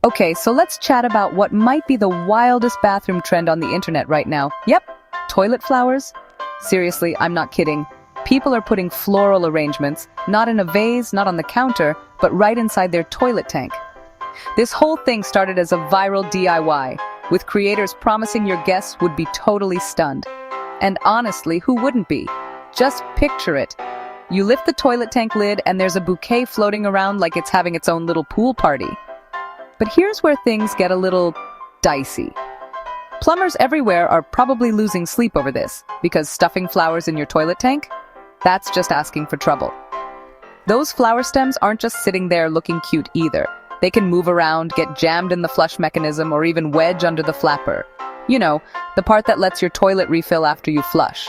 Okay, so let's chat about what might be the wildest bathroom trend on the internet right now. Yep, toilet flowers. Seriously, I'm not kidding. People are putting floral arrangements, not in a vase, not on the counter, but right inside their toilet tank. This whole thing started as a viral DIY, with creators promising your guests would be totally stunned. And honestly, who wouldn't be? Just picture it. You lift the toilet tank lid and there's a bouquet floating around like it's having its own little pool party. But here's where things get a little dicey. Plumbers everywhere are probably losing sleep over this, because stuffing flowers in your toilet tank? That's just asking for trouble. Those flower stems aren't just sitting there looking cute either. They can move around, get jammed in the flush mechanism, or even wedge under the flapper. You know, the part that lets your toilet refill after you flush.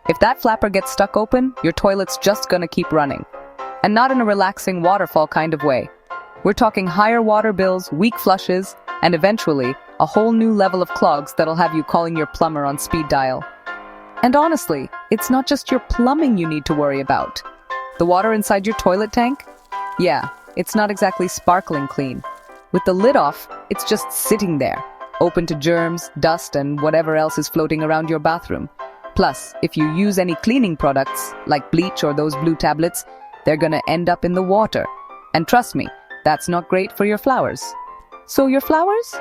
If that flapper gets stuck open, your toilet's just gonna keep running. And not in a relaxing waterfall kind of way. We're talking higher water bills, weak flushes, and eventually, a whole new level of clogs that'll have you calling your plumber on speed dial. And honestly, it's not just your plumbing you need to worry about. The water inside your toilet tank? Yeah, it's not exactly sparkling clean. With the lid off, it's just sitting there, open to germs, dust, and whatever else is floating around your bathroom. Plus, if you use any cleaning products, like bleach or those blue tablets, they're gonna end up in the water. And trust me, that's not great for your flowers. So your flowers?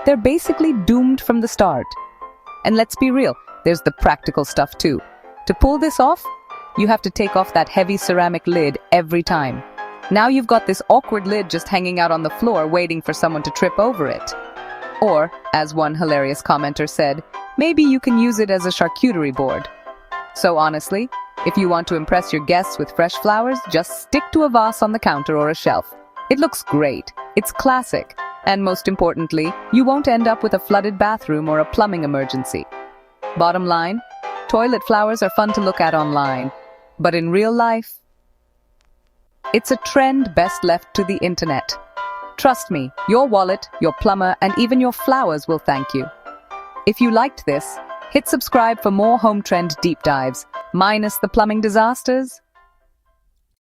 They're basically doomed from the start. And let's be real, there's the practical stuff too. To pull this off, you have to take off that heavy ceramic lid every time. Now you've got this awkward lid just hanging out on the floor waiting for someone to trip over it. Or, as one hilarious commenter said, maybe you can use it as a charcuterie board. So honestly, if you want to impress your guests with fresh flowers, just stick to a vase on the counter or a shelf. It looks great, it's classic, and most importantly, you won't end up with a flooded bathroom or a plumbing emergency. Bottom line, toilet flowers are fun to look at online, but in real life, it's a trend best left to the internet. Trust me, your wallet, your plumber, and even your flowers will thank you. If you liked this, hit subscribe for more home trend deep dives, minus the plumbing disasters.